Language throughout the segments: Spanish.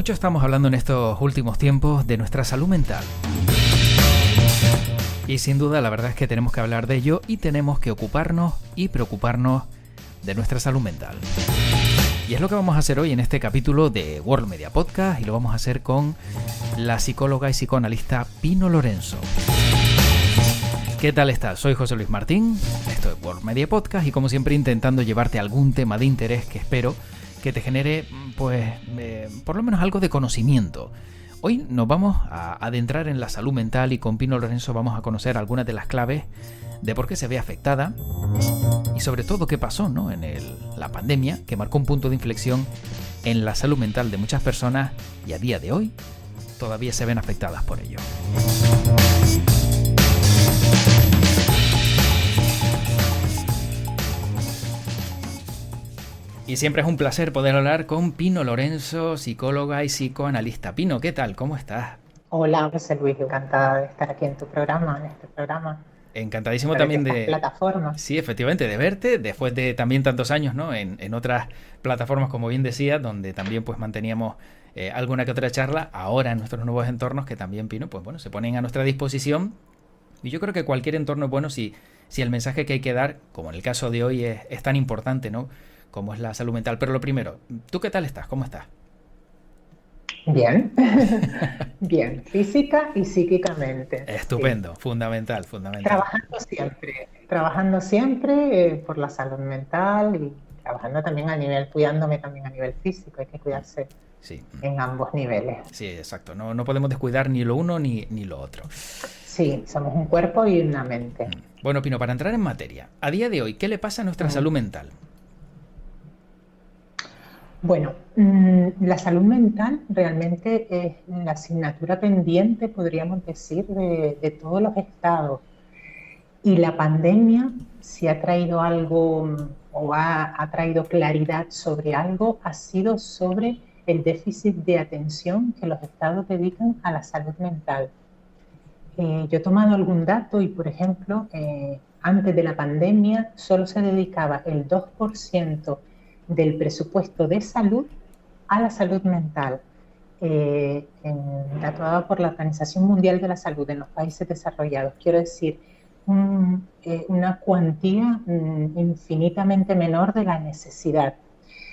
Mucho estamos hablando en estos últimos tiempos de nuestra salud mental. Y sin duda la verdad es que tenemos que hablar de ello y tenemos que ocuparnos y preocuparnos de nuestra salud mental. Y es lo que vamos a hacer hoy en este capítulo de World Media Podcast y lo vamos a hacer con la psicóloga y psicoanalista Pino Lorenzo. ¿Qué tal estás? Soy José Luis Martín, esto es World Media Podcast y como siempre intentando llevarte algún tema de interés que espero que te genere por lo menos algo de conocimiento. Hoy nos vamos a adentrar en la salud mental y con Pino Lorenzo vamos a conocer algunas de las claves de por qué se ve afectada y sobre todo qué pasó, ¿no? en la pandemia que marcó un punto de inflexión en la salud mental de muchas personas y a día de hoy todavía se ven afectadas por ello. Y siempre es un placer poder hablar con Pino Lorenzo, psicóloga y psicoanalista. Pino, ¿qué tal? ¿Cómo estás? Hola, José Luis, encantada de estar aquí en tu programa, en este programa, Encantadísimo a través de también estas de, plataformas. sí, efectivamente, de verte después de también tantos años, ¿no? En otras plataformas, como bien decía, donde también pues manteníamos alguna que otra charla, ahora en nuestros nuevos entornos que también, Pino, pues bueno, se ponen a nuestra disposición. Y yo creo que cualquier entorno es bueno si el mensaje que hay que dar, como en el caso de hoy, es tan importante, ¿no? Como es la salud mental. Pero lo primero, ¿tú qué tal estás? ¿Cómo estás? Bien, bien, física y psíquicamente, sí. Estupendo, fundamental, fundamental. Trabajando siempre por la salud mental y trabajando también a nivel, cuidándome también a nivel físico, hay que cuidarse Sí, en ambos niveles. sí, exacto. No podemos descuidar ni lo uno ni lo otro. Sí, somos un cuerpo y una mente. Bueno, Pino, para entrar en materia, a día de hoy, ¿qué le pasa a nuestra Mm. salud mental? Bueno, la salud mental realmente es la asignatura pendiente, podríamos decir, de todos los estados. Y la pandemia, si ha traído algo o ha traído claridad sobre algo, ha sido sobre el déficit de atención que los estados dedican a la salud mental. Yo he tomado algún dato y, por ejemplo, antes de la pandemia solo se dedicaba el 2% del presupuesto de salud a la salud mental, dado por la Organización Mundial de la Salud en los países desarrollados. Quiero decir, una cuantía infinitamente menor de la necesidad.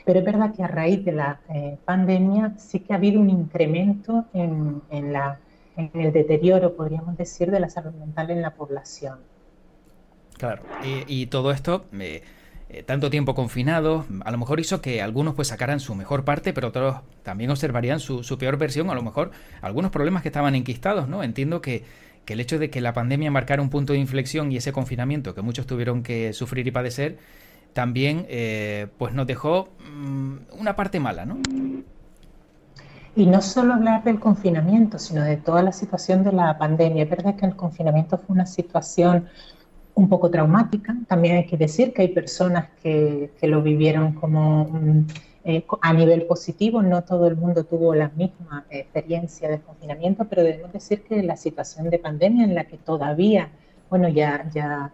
Pero es verdad que a raíz de la pandemia sí que ha habido un incremento en el deterioro, podríamos decir, de la salud mental en la población. Claro, y todo esto, tanto tiempo confinados, a lo mejor hizo que algunos pues sacaran su mejor parte, pero otros también observarían su peor versión, a lo mejor algunos problemas que estaban enquistados, ¿no? Entiendo que el hecho de que la pandemia marcara un punto de inflexión y ese confinamiento que muchos tuvieron que sufrir y padecer, también pues nos dejó una parte mala, ¿no? Y no solo hablar del confinamiento, sino de toda la situación de la pandemia. Es verdad que el confinamiento fue una situación un poco traumática. También hay que decir que hay personas que lo vivieron como a nivel positivo. No todo el mundo tuvo la misma experiencia de confinamiento, pero debemos decir que la situación de pandemia en la que todavía, bueno, ya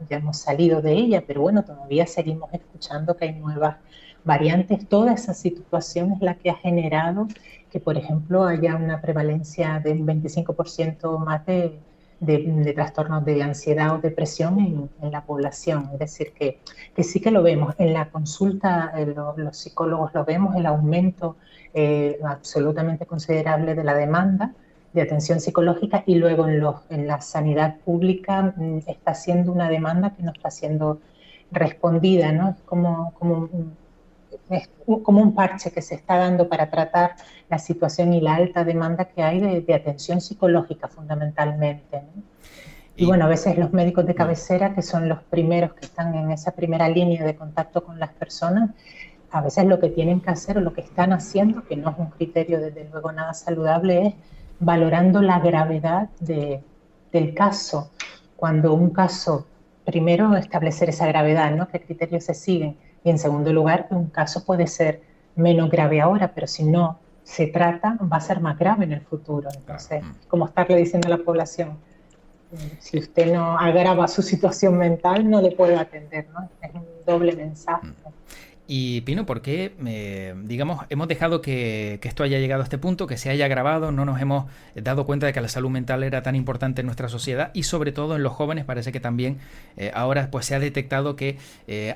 hemos salido de ella, pero bueno, todavía seguimos escuchando que hay nuevas variantes. Toda esa situación es la que ha generado que, por ejemplo, haya una prevalencia de un 25% más de trastornos de ansiedad o depresión en la población. Es decir, que sí que lo vemos. En la consulta, los psicólogos lo vemos, el aumento absolutamente considerable de la demanda de atención psicológica y luego en la sanidad pública está siendo una demanda que no está siendo respondida, ¿no? Es como un parche que se está dando para tratar la situación y la alta demanda que hay de atención psicológica fundamentalmente, ¿no? Y Y bueno, a veces los médicos de cabecera, que son los primeros que están en esa primera línea de contacto con las personas, a veces lo que tienen que hacer o lo que están haciendo, que no es un criterio desde luego nada saludable, es valorando la gravedad del caso. Cuando un caso, primero establecer esa gravedad, ¿no? ¿Qué criterios se siguen? Y en segundo lugar, que un caso puede ser menos grave ahora, pero si no se trata, va a ser más grave en el futuro. claro, Entonces, como estarle diciendo a la población, si usted no agrava su situación mental, no le puede atender, ¿no? Es un doble mensaje. Y Pino, ¿por qué, digamos, hemos dejado que esto haya llegado a este punto, que se haya agravado, no nos hemos dado cuenta de que la salud mental era tan importante en nuestra sociedad y sobre todo en los jóvenes? Parece que también ahora pues se ha detectado que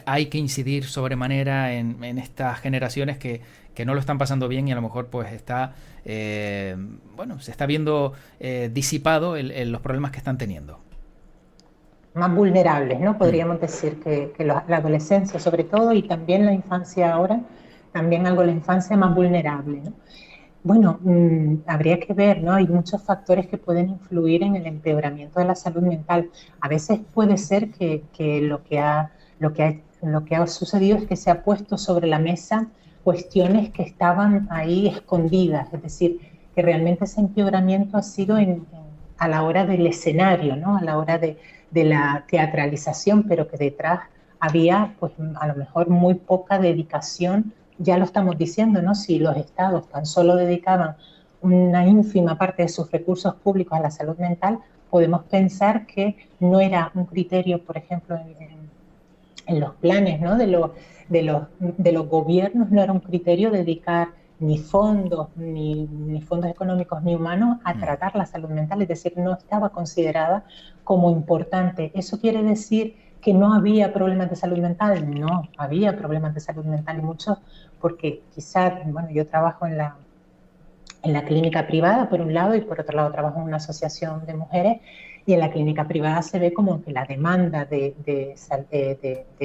hay que incidir sobremanera en estas generaciones que no lo están pasando bien y a lo mejor pues está, bueno, se está viendo disipado los problemas que están teniendo. Más vulnerables, ¿no? Mm. Podríamos decir que la adolescencia sobre todo y también la infancia ahora, también algo la infancia más vulnerable, ¿no? Bueno, habría que ver, ¿no? Hay muchos factores que pueden influir en el empeoramiento de la salud mental. A veces puede ser que lo que ha sucedido es que se ha puesto sobre la mesa cuestiones que estaban ahí escondidas, es decir, que realmente ese empeoramiento ha sido a la hora del escenario, ¿no? A la hora de la teatralización, pero que detrás había, pues, a lo mejor muy poca dedicación. Ya lo estamos diciendo, ¿no? Si los estados tan solo dedicaban una ínfima parte de sus recursos públicos a la salud mental, podemos pensar que no era un criterio, por ejemplo, en los planes, ¿no? De los gobiernos, no era un criterio dedicar ni fondos, ni fondos económicos, ni humanos a tratar la salud mental, es decir, no estaba considerada como importante. ¿Eso quiere decir que no había problemas de salud mental? No, había problemas de salud mental y muchos, porque quizás, bueno, yo trabajo en la clínica privada, por un lado, y por otro lado trabajo en una asociación de mujeres, y en la clínica privada se ve como que la demanda de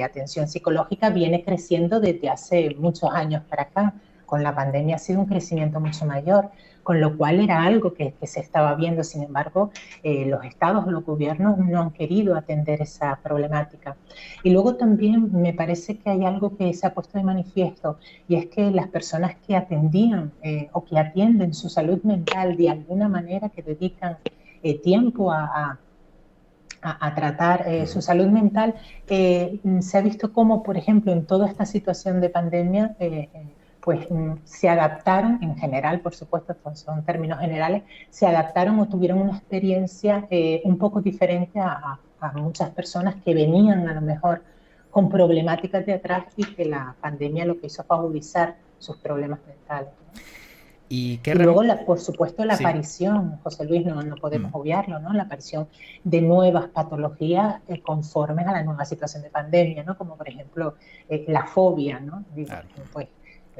atención psicológica viene creciendo desde hace muchos años para acá. Con la pandemia ha sido un crecimiento mucho mayor, con lo cual era algo que se estaba viendo. Sin embargo, los estados, los gobiernos no han querido atender esa problemática. Y luego también me parece que hay algo que se ha puesto de manifiesto, y es que las personas que atendían o que atienden su salud mental de alguna manera, que dedican tiempo a tratar su salud mental, se ha visto como, por ejemplo, en toda esta situación de pandemia, pues se adaptaron, en general, por supuesto, estos son términos generales, se adaptaron o tuvieron una experiencia un poco diferente a muchas personas que venían a lo mejor con problemáticas de atrás y que la pandemia lo que hizo fue agudizar sus problemas mentales, ¿no? ¿Y qué Y luego, por supuesto, la Sí. aparición, José Luis, no podemos obviarlo, ¿no? La aparición de nuevas patologías conformes a la nueva situación de pandemia, ¿no? Como por ejemplo la fobia, ¿no? Digo, Claro. pues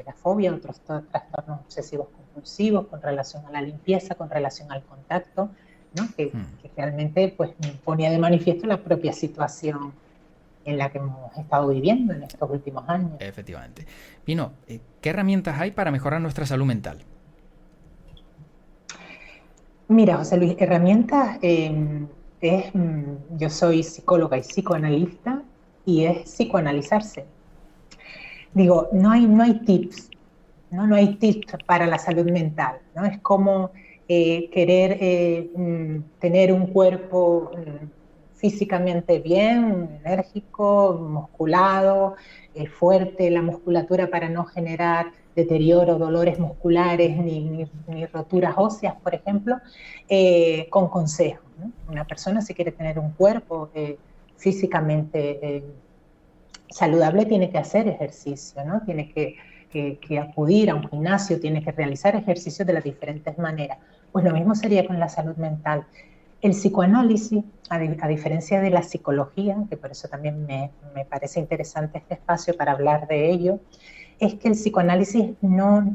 la fobia, otros trastornos obsesivos compulsivos con relación a la limpieza, con relación al contacto, ¿no? Que realmente pues ponía de manifiesto la propia situación en la que hemos estado viviendo en estos últimos años. Efectivamente. Pino, ¿qué herramientas hay para mejorar nuestra salud mental? Mira, José Luis, herramientas yo soy psicóloga y psicoanalista y es psicoanalizarse. Digo, no hay tips, no hay tips para la salud mental, ¿no? Es como querer tener un cuerpo físicamente bien, enérgico, musculado, fuerte, la musculatura para no generar deterioro, dolores musculares ni roturas óseas, por ejemplo, con consejos, ¿no? Una persona si quiere tener un cuerpo físicamente saludable tiene que hacer ejercicio, ¿no? Tiene que acudir a un gimnasio, tiene que realizar ejercicios de las diferentes maneras. Pues lo mismo sería con la salud mental. El psicoanálisis, a diferencia de la psicología, que por eso también me parece interesante este espacio para hablar de ello, es que el psicoanálisis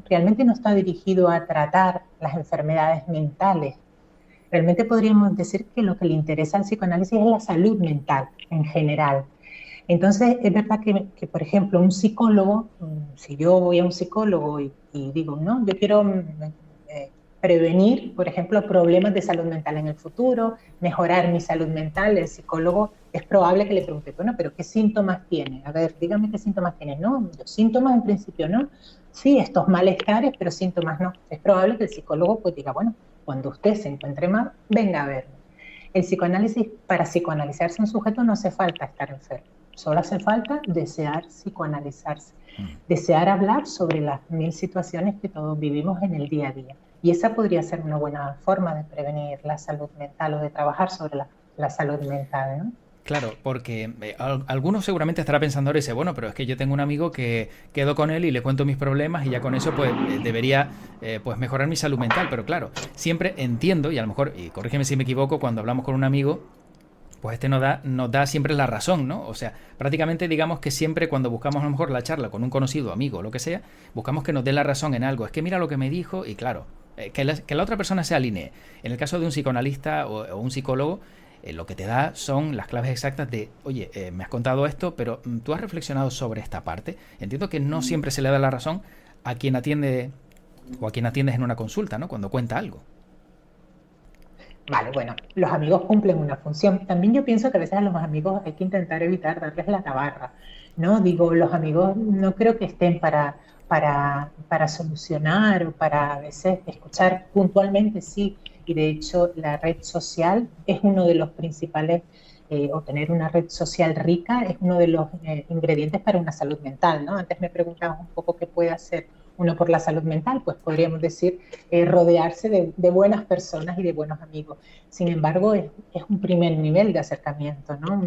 realmente no está dirigido a tratar las enfermedades mentales. Realmente podríamos decir que lo que le interesa al psicoanálisis es la salud mental en general. Entonces, es verdad que, por ejemplo, un psicólogo, si yo voy a un psicólogo y digo, no, yo quiero prevenir, por ejemplo, problemas de salud mental en el futuro, mejorar mi salud mental, el psicólogo es probable que le pregunte, bueno, pero ¿qué síntomas tiene? A ver, dígame qué síntomas tiene. No, los síntomas en principio no. Sí, estos malestares, pero síntomas no. Es probable que el psicólogo pues diga, bueno, cuando usted se encuentre mal, venga a verme. El psicoanálisis, para psicoanalizarse un sujeto no hace falta estar enfermo. Solo hace falta desear psicoanalizarse, desear hablar sobre las 1000 situaciones que todos vivimos en el día a día. Y esa podría ser una buena forma de prevenir la salud mental o de trabajar sobre la salud mental, ¿no? Claro, porque algunos seguramente estará pensando ahora y dice, bueno, pero es que yo tengo un amigo que quedo con él y le cuento mis problemas y ya con eso pues debería pues mejorar mi salud mental. Pero claro, siempre entiendo, y a lo mejor, y corrígeme si me equivoco, cuando hablamos con un amigo, pues este nos da siempre la razón, ¿no? O sea, prácticamente digamos que siempre cuando buscamos a lo mejor la charla con un conocido, amigo o lo que sea, buscamos que nos dé la razón en algo. Es que mira lo que me dijo y claro, que la otra persona se alinee. En el caso de un psicoanalista o un psicólogo, lo que te da son las claves exactas de, oye, me has contado esto, pero tú has reflexionado sobre esta parte. Entiendo que no siempre se le da la razón a quien atiende o a quien atiendes en una consulta, ¿no? Cuando cuenta algo. Vale, bueno, los amigos cumplen una función. También yo pienso que a veces a los amigos hay que intentar evitar darles la tabarra, ¿no? Digo, los amigos no creo que estén para solucionar o para a veces escuchar puntualmente, sí. Y de hecho la red social es uno de los principales, o tener una red social rica es uno de los ingredientes para una salud mental, ¿no? Antes me preguntabas un poco qué puede hacer uno por la salud mental, pues podríamos decir rodearse de buenas personas y de buenos amigos. Sin embargo, es un primer nivel de acercamiento, ¿no?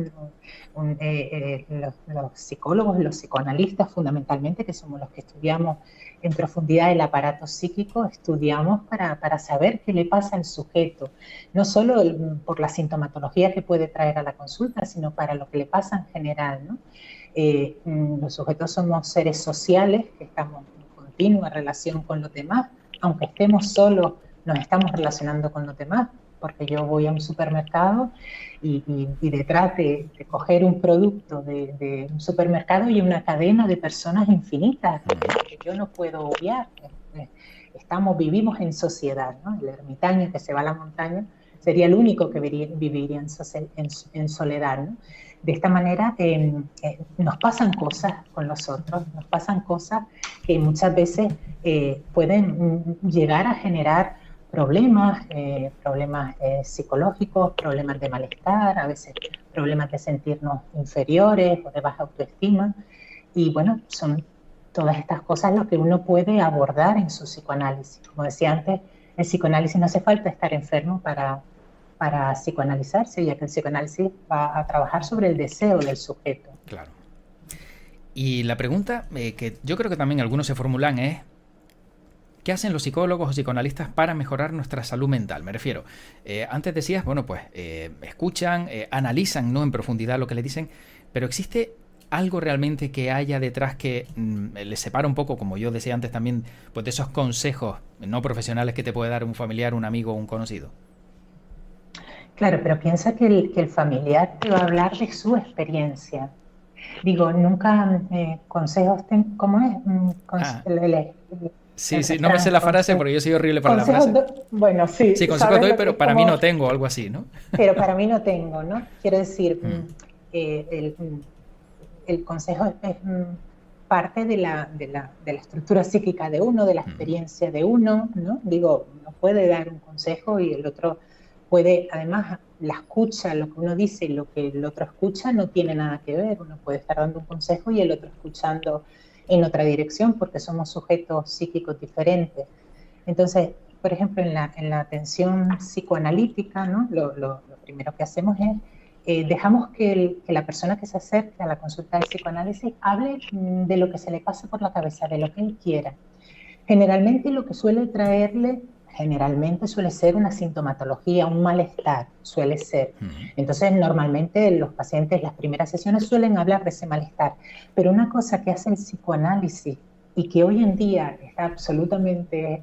Los psicólogos, los psicoanalistas fundamentalmente, que somos los que estudiamos en profundidad el aparato psíquico, estudiamos para saber qué le pasa al sujeto, no solo por la sintomatología que puede traer a la consulta, sino para lo que le pasa en general, ¿no? Los sujetos somos seres sociales que estamos continua relación con los demás, aunque estemos solos, nos estamos relacionando con los demás, porque yo voy a un supermercado y detrás de coger un producto de un supermercado hay una cadena de personas infinitas que yo no puedo obviar. Vivimos en sociedad, ¿no? El ermitaño que se va a la montaña sería el único que viviría en soledad, ¿no? De esta manera nos pasan cosas con los otros, nos pasan cosas que muchas veces pueden llegar a generar problemas psicológicos, problemas de malestar, a veces problemas de sentirnos inferiores o de baja autoestima. Y bueno, son todas estas cosas lo que uno puede abordar en su psicoanálisis. Como decía antes, el psicoanálisis no hace falta estar enfermo para psicoanalizarse, ya que el psicoanálisis va a trabajar sobre el deseo del sujeto. Claro. Y la pregunta que yo creo que también algunos se formulan es, ¿qué hacen los psicólogos o psicoanalistas para mejorar nuestra salud mental? Me refiero, antes decías, bueno, pues escuchan, analizan, ¿no?, en profundidad lo que le dicen, pero ¿existe algo realmente que haya detrás que les separa un poco, como yo decía antes también, pues de esos consejos no profesionales que te puede dar un familiar, un amigo o un conocido? Claro, pero piensa que el familiar te va a hablar de su experiencia. Digo, nunca consejos, ¿cómo es? Sí, no me sé la frase porque yo soy horrible para la frase. Bueno, sí. Sí, consejos doy, pero para mí no tengo, algo así, ¿no? Pero para mí no tengo, ¿no? Quiero decir, el consejo es parte de la estructura psíquica de uno, de la experiencia de uno, ¿no? Digo, uno puede dar un consejo y el otro puede, además, la escucha, lo que uno dice y lo que el otro escucha no tiene nada que ver. Uno puede estar dando un consejo y el otro escuchando en otra dirección porque somos sujetos psíquicos diferentes. Entonces, por ejemplo, en la atención psicoanalítica, ¿no? Lo primero que hacemos es dejamos que la persona que se acerque a la consulta de psicoanálisis hable de lo que se le pasa por la cabeza, de lo que él quiera. Generalmente lo que suele traerle suele ser una sintomatología, un malestar, suele ser. Entonces, normalmente los pacientes, las primeras sesiones suelen hablar de ese malestar. Pero una cosa que hace el psicoanálisis y que hoy en día está absolutamente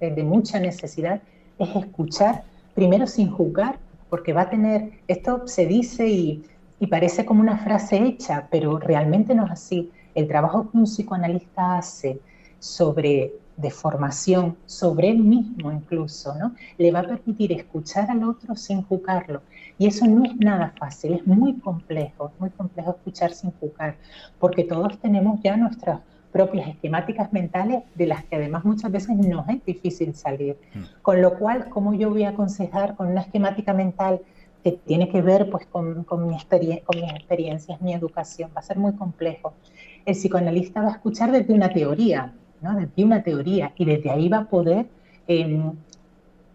de mucha necesidad es escuchar, primero sin juzgar, porque va a tener, esto se dice y parece como una frase hecha, pero realmente no es así. El trabajo que un psicoanalista hace de formación sobre él mismo incluso, ¿no? Le va a permitir escuchar al otro sin juzgarlo. Y eso no es nada fácil, es muy complejo escuchar sin juzgar, porque todos tenemos ya nuestras propias esquemáticas mentales de las que además muchas veces nos es difícil salir. Con lo cual, ¿cómo yo voy a aconsejar con una esquemática mental que tiene que ver pues, con mis experiencias, mi educación? Va a ser muy complejo. El psicoanalista va a escuchar desde una teoría, ¿no? Desde una teoría, y desde ahí va a poder,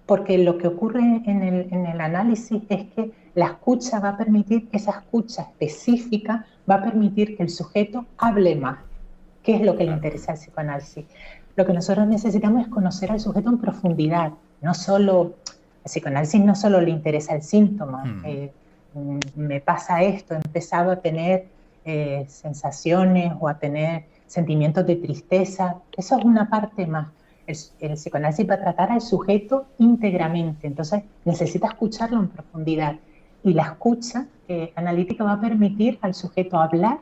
porque lo que ocurre en el análisis es que La escucha va a permitir, esa escucha específica va a permitir que el sujeto hable más. ¿Qué es lo que le interesa al psicoanálisis? Lo que nosotros necesitamos es conocer al sujeto en profundidad. No solo, el psicoanálisis no solo le interesa el síntoma. Me pasa esto, he empezado a tener sensaciones o a tener sentimientos de tristeza. Eso es una parte más. El psicoanálisis va a tratar al sujeto íntegramente, entonces necesita escucharlo en profundidad. Y la escucha analítica va a permitir al sujeto hablar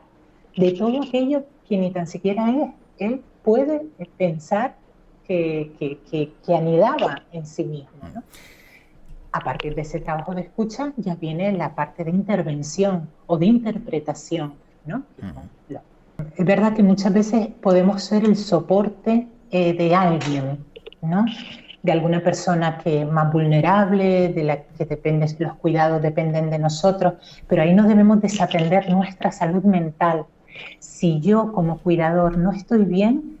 de todo aquello que ni tan siquiera él puede pensar que anidaba en sí mismo, ¿no? A partir de ese trabajo de escucha ya viene la parte de intervención o de interpretación, ¿no? Es verdad que muchas veces podemos ser el soporte de alguien, ¿no? De alguna persona que es más vulnerable, de la que los cuidados dependen de nosotros, pero ahí no debemos desatender nuestra salud mental. Si yo como cuidador no estoy bien,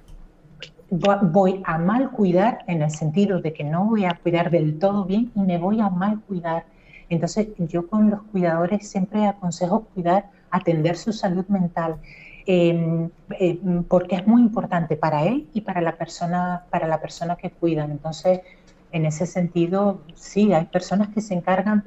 voy a mal cuidar, en el sentido de que no voy a cuidar del todo bien y me voy a mal cuidar. Entonces yo con los cuidadores siempre aconsejo atender su salud mental, porque es muy importante para él y para la persona que cuidan. Entonces, en ese sentido, sí, hay personas que se encargan,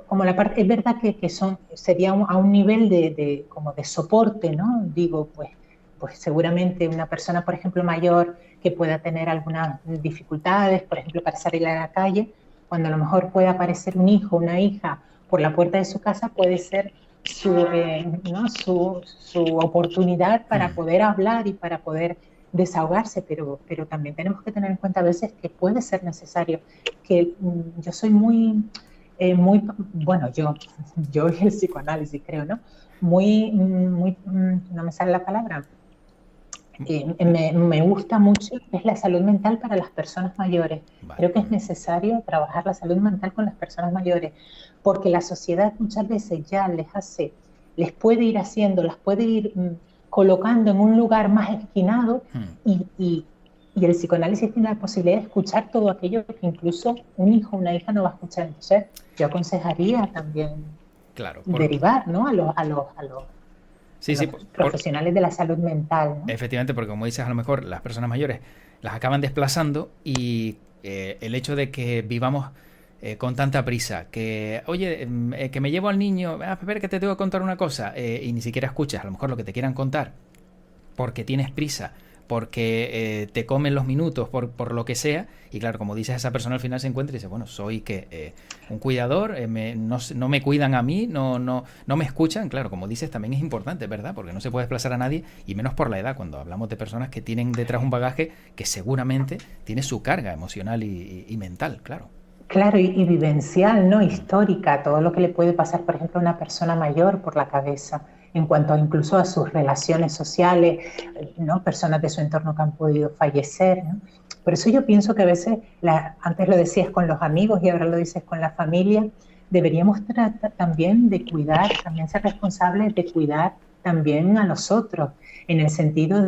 como la parte, es verdad que sería a un nivel como de soporte, ¿no? Digo, pues seguramente una persona, por ejemplo, mayor, que pueda tener algunas dificultades, por ejemplo, para salir a la calle, cuando a lo mejor pueda aparecer un hijo, una hija por la puerta de su casa, puede ser su oportunidad para poder hablar y para poder desahogarse, pero también tenemos que tener en cuenta a veces que puede ser necesario, que yo soy bueno, yo y el psicoanálisis, creo, ¿no? No me sale la palabra. Me gusta mucho, es la salud mental para las personas mayores. Vale. Creo que es necesario trabajar la salud mental con las personas mayores, porque la sociedad muchas veces ya les puede ir colocando en un lugar más esquinado, y el psicoanálisis tiene la posibilidad de escuchar todo aquello que incluso un hijo o una hija no va a escuchar. Entonces, yo aconsejaría también derivar, ¿no? a los profesionales de la salud mental, ¿no? Efectivamente, porque como dices, a lo mejor las personas mayores las acaban desplazando y el hecho de que vivamos con tanta prisa, que oye, que me llevo al niño, espera que te tengo que contar una cosa, y ni siquiera escuchas a lo mejor lo que te quieran contar porque tienes prisa, porque te comen los minutos, por lo que sea, y claro, como dices, esa persona al final se encuentra y dice, bueno, soy un cuidador, no me cuidan a mí, no me escuchan. Claro, como dices, también es importante, ¿verdad? Porque no se puede desplazar a nadie, y menos por la edad, cuando hablamos de personas que tienen detrás un bagaje que seguramente tiene su carga emocional y mental, claro. Claro, y vivencial, ¿no? Histórica, todo lo que le puede pasar, por ejemplo, a una persona mayor por la cabeza, en cuanto incluso a sus relaciones sociales, ¿no? Personas de su entorno que han podido fallecer, ¿no? Por eso yo pienso que a veces, antes lo decías con los amigos y ahora lo dices con la familia, deberíamos tratar también de cuidar, también ser responsables de cuidar también a los otros, en el sentido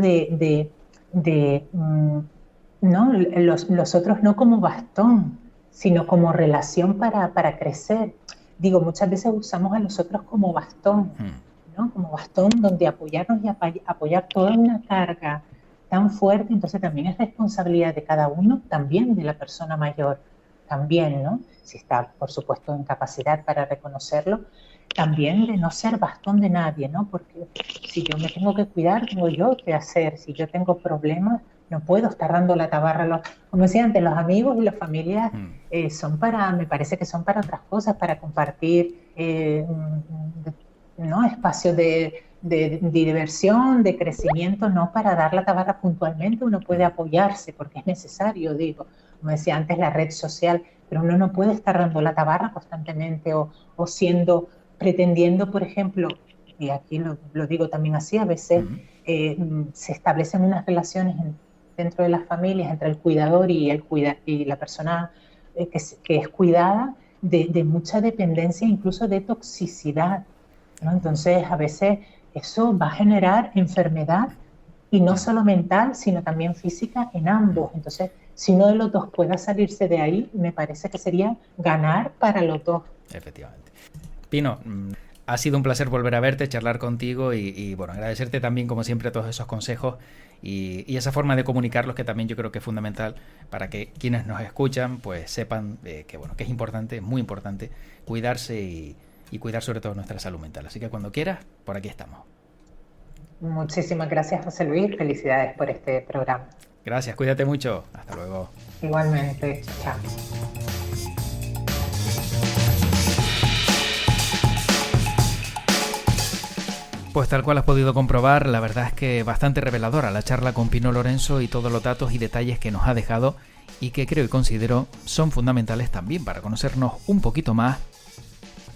¿no? Los otros no como bastón, sino como relación para crecer. Digo, muchas veces usamos a los otros como bastón, ¿no? Como bastón donde apoyarnos y apoyar toda una carga tan fuerte. Entonces también es responsabilidad de cada uno, también de la persona mayor, también, ¿no? Si está, por supuesto, en capacidad para reconocerlo, también de no ser bastón de nadie, ¿no? Porque si yo me tengo que cuidar, tengo yo que hacer. Si yo tengo problemas, no puedo estar dando la tabarra. Como decía antes, los amigos y las familias me parece que son para otras cosas, para compartir, ¿no? Espacios de diversión, de crecimiento, no para dar la tabarra puntualmente. Uno puede apoyarse porque es necesario, digo, como decía antes, la red social, pero uno no puede estar dando la tabarra constantemente o pretendiendo, por ejemplo, y aquí lo digo también así, a veces se establecen unas relaciones dentro de las familias entre el cuidador y la persona que es cuidada, de mucha dependencia, incluso de toxicidad, ¿no? Entonces, a veces eso va a generar enfermedad, y no solo mental, sino también física en ambos. Entonces, si uno de los dos pueda salirse de ahí, me parece que sería ganar para los dos. Efectivamente. Pino, ha sido un placer volver a verte, charlar contigo y bueno, agradecerte también como siempre todos esos consejos y esa forma de comunicarlos que también yo creo que es fundamental para que quienes nos escuchan pues sepan que bueno, que es importante, muy importante cuidarse y cuidar sobre todo nuestra salud mental. Así que cuando quieras, por aquí estamos. Muchísimas gracias, José Luis. Felicidades por este programa. Gracias, cuídate mucho. Hasta luego. Igualmente. Chao. Pues tal cual has podido comprobar, la verdad es que bastante reveladora la charla con Pino Lorenzo y todos los datos y detalles que nos ha dejado y que creo y considero son fundamentales también para conocernos un poquito más.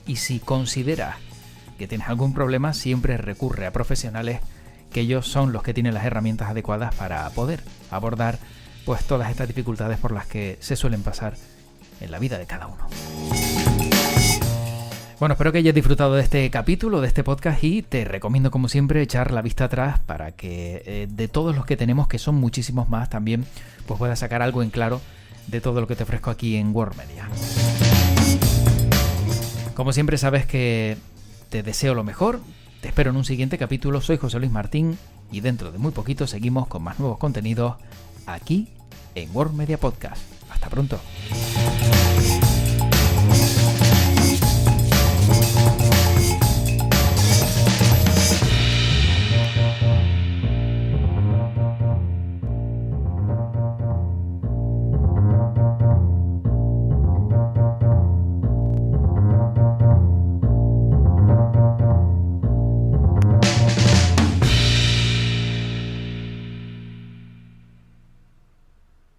Y si consideras que tienes algún problema, siempre recurre a profesionales, que ellos son los que tienen las herramientas adecuadas para poder abordar pues todas estas dificultades por las que se suelen pasar en la vida de cada uno. Bueno, espero que hayas disfrutado de este capítulo, de este podcast, y te recomiendo como siempre echar la vista atrás para que de todos los que tenemos, que son muchísimos más también, pues puedas sacar algo en claro de todo lo que te ofrezco aquí en World Media. Como siempre sabes que te deseo lo mejor, te espero en un siguiente capítulo. Soy José Luis Martín y dentro de muy poquito seguimos con más nuevos contenidos aquí en World Media Podcast. Hasta pronto.